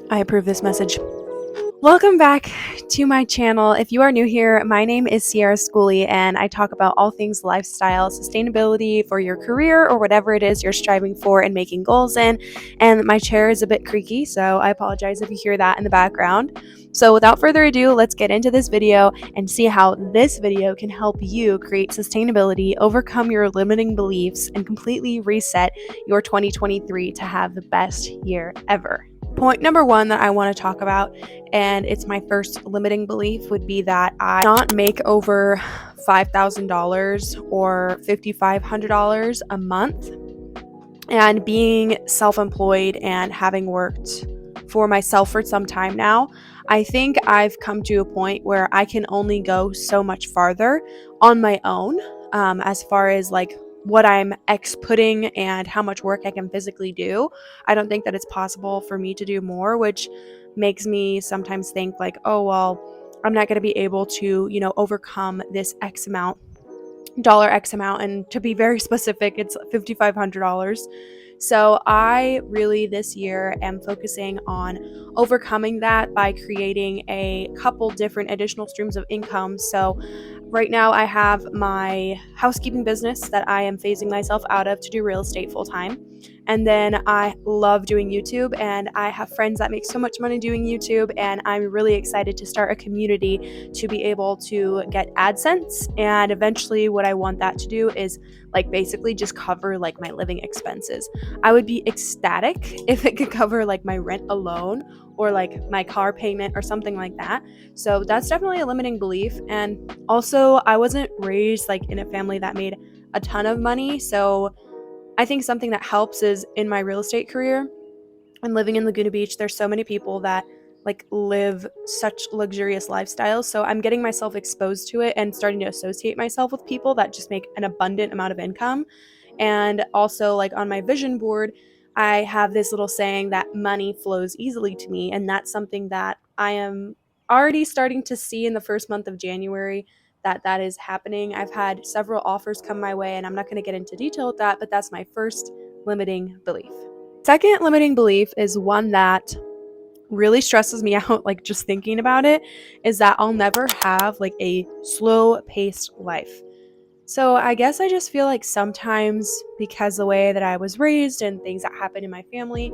I approve this message. Welcome back to my channel. If you are new here, my name is Sierra Schooley, and I talk about all things lifestyle, sustainability for your career or whatever it is you're striving for and making goals in. And my chair is a bit creaky, so I apologize if you hear that in the background. So without further ado, let's get into this video and see how this video can help you create sustainability, overcome your limiting beliefs, and completely reset your 2023 to have the best year ever. Point number one that I want to talk about, and it's my first limiting belief, would be that I not make over $5,000 or $5,500 a month. And being self-employed and having worked for myself for some time now, I think I've come to a point where I can only go so much farther on my own, as far as like what I'm putting and how much work I can physically do. I don't think that it's possible for me to do more, which makes me sometimes think like, oh, well, I'm not going to be able to, overcome this X amount. And to be very specific, it's $5,500. So I really this year am focusing on overcoming that by creating a couple different additional streams of income. So right now I have my housekeeping business that I am phasing myself out of to do real estate full time. And then I love doing YouTube, and I have friends that make so much money doing YouTube, and I'm really excited to start a community to be able to get AdSense. And eventually what I want that to do is like basically just cover like my living expenses. I would be ecstatic if it could cover like my rent alone or like my car payment or something like that. So that's definitely a limiting belief. And also, I wasn't raised like in a family that made a ton of money. So I think something that helps is in my real estate career and living in Laguna Beach, there's so many people that like live such luxurious lifestyles. So I'm getting myself exposed to it and starting to associate myself with people that just make an abundant amount of income. And also, like on my vision board, I have this little saying that money flows easily to me. And that's something that I am already starting to see in the first month of January that is happening. I've had several offers come my way, and I'm not going to get into detail with that, but that's my first limiting belief. Second limiting belief is one that really stresses me out, like just thinking about it, is that I'll never have like a slow paced life. So I guess I just feel like sometimes because the way that I was raised and things that happened in my family,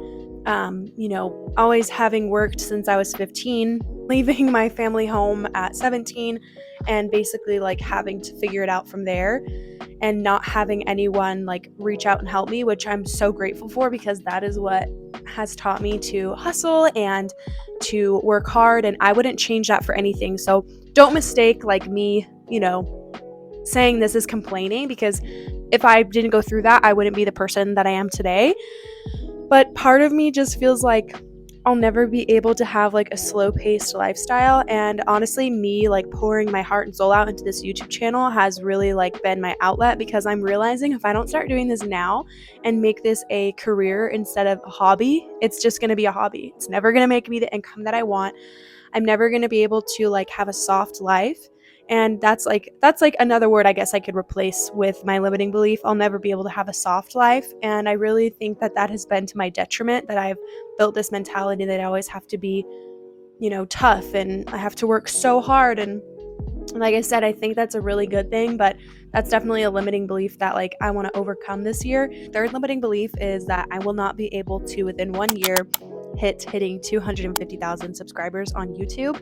always having worked since I was 15, leaving my family home at 17, and basically like having to figure it out from there and not having anyone like reach out and help me, which I'm so grateful for because that is what has taught me to hustle and to work hard, and I wouldn't change that for anything. So don't mistake like me, saying this is complaining, because if I didn't go through that, I wouldn't be the person that I am today. But part of me just feels like I'll never be able to have like a slow-paced lifestyle. And honestly, me like pouring my heart and soul out into this YouTube channel has really like been my outlet, because I'm realizing if I don't start doing this now and make this a career instead of a hobby, it's just going to be a hobby. It's never going to make me the income that I want. I'm never going to be able to like have a soft life. And that's like another word I guess I could replace with my limiting belief. I'll never be able to have a soft life, and I really think that has been to my detriment, that I've built this mentality that I always have to be, tough, and I have to work so hard. And like I said, I think that's a really good thing, but that's definitely a limiting belief that like I want to overcome this year. Third limiting belief is that I will not be able to within 1 year hitting 250,000 subscribers on YouTube.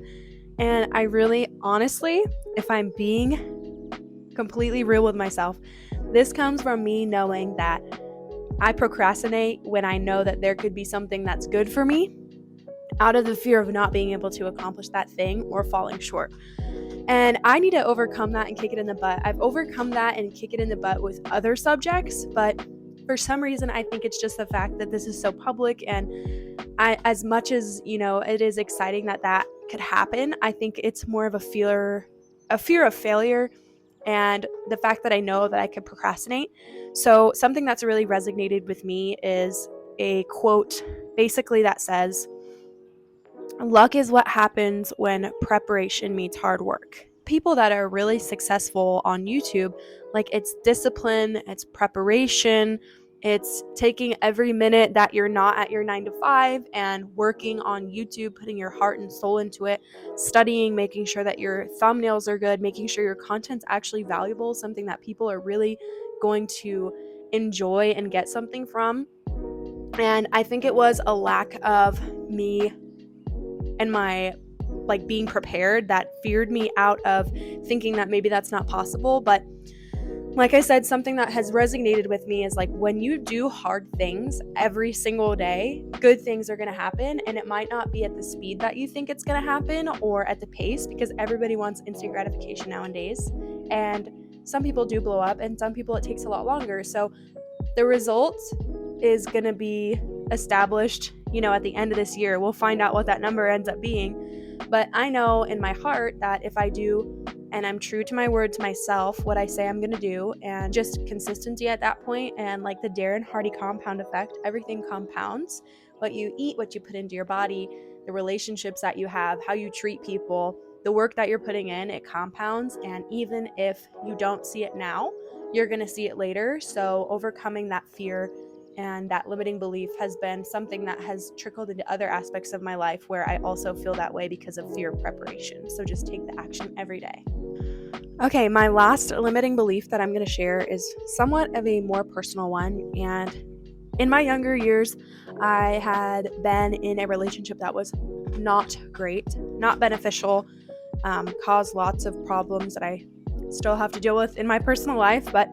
And I really, honestly, if I'm being completely real with myself, this comes from me knowing that I procrastinate when I know that there could be something that's good for me, out of the fear of not being able to accomplish that thing or falling short. And I need to overcome that and kick it in the butt. I've overcome that and kick it in the butt with other subjects, but for some reason, I think it's just the fact that this is so public, and as much as, it is exciting that could happen, I think it's more of a fear of failure, and the fact that I know that I could procrastinate. So something that's really resonated with me is a quote basically that says, "Luck is what happens when preparation meets hard work." People that are really successful on YouTube, like it's discipline, it's preparation, It's taking every minute that you're not at your 9 to 5 and working on YouTube, putting your heart and soul into it, studying, making sure that your thumbnails are good, making sure your content's actually valuable, something that people are really going to enjoy and get something from. And I think it was a lack of me and my being prepared that feared me out of thinking that maybe that's not possible. But like I said, something that has resonated with me is when you do hard things every single day, good things are going to happen. And it might not be at the speed that you think it's going to happen or at the pace, because everybody wants instant gratification nowadays. And some people do blow up and some people it takes a lot longer. So the result is going to be established, at the end of this year. We'll find out what that number ends up being. But I know in my heart that if I do and I'm true to my word to myself, what I say I'm going to do, and just consistency at that point, and like the Darren Hardy compound effect, everything compounds. What you eat, what you put into your body, the relationships that you have, how you treat people, the work that you're putting in, it compounds. And even if you don't see it now, you're going to see it later. So overcoming that fear and that limiting belief has been something that has trickled into other aspects of my life where I also feel that way because of fear of preparation. So just take the action every day. Okay, my last limiting belief that I'm going to share is somewhat of a more personal one. And in my younger years, I had been in a relationship that was not great, not beneficial, caused lots of problems that I still have to deal with in my personal life. But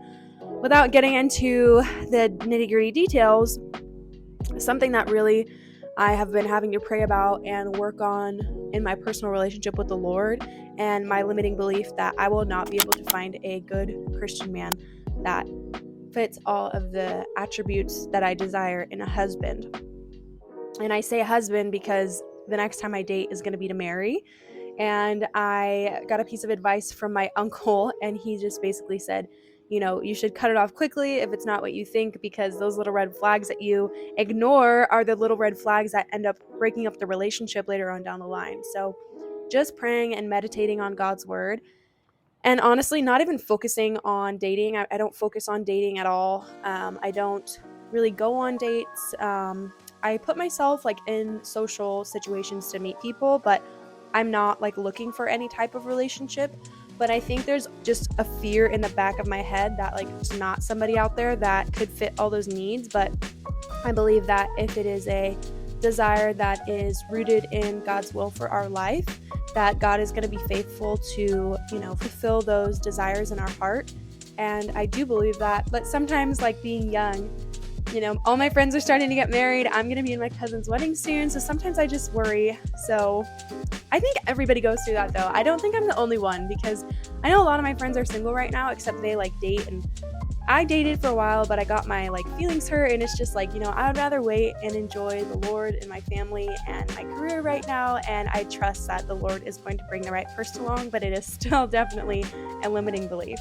without getting into the nitty-gritty details, something that really I have been having to pray about and work on in my personal relationship with the Lord, and my limiting belief that I will not be able to find a good Christian man that fits all of the attributes that I desire in a husband. And I say husband because the next time I date is going to be to marry. And I got a piece of advice from my uncle, and he just basically said, you should cut it off quickly if it's not what you think, because those little red flags that you ignore are the little red flags that end up breaking up the relationship later on down the line. So just praying and meditating on God's word. And honestly, not even focusing on dating. I don't focus on dating at all. I don't really go on dates. I put myself in social situations to meet people, but I'm not looking for any type of relationship. But I think there's just a fear in the back of my head that there's not somebody out there that could fit all those needs. But I believe that if it is a desire that is rooted in God's will for our life, that God is going to be faithful to, fulfill those desires in our heart. And I do believe that. But sometimes being young, all my friends are starting to get married. I'm going to be in my cousin's wedding soon. So sometimes I just worry. So I think everybody goes through that though. I don't think I'm the only one, because I know a lot of my friends are single right now, except they date. And I dated for a while, but I got my feelings hurt, and it's just I would rather wait and enjoy the Lord and my family and my career right now. And I trust that the Lord is going to bring the right person along, but it is still definitely a limiting belief.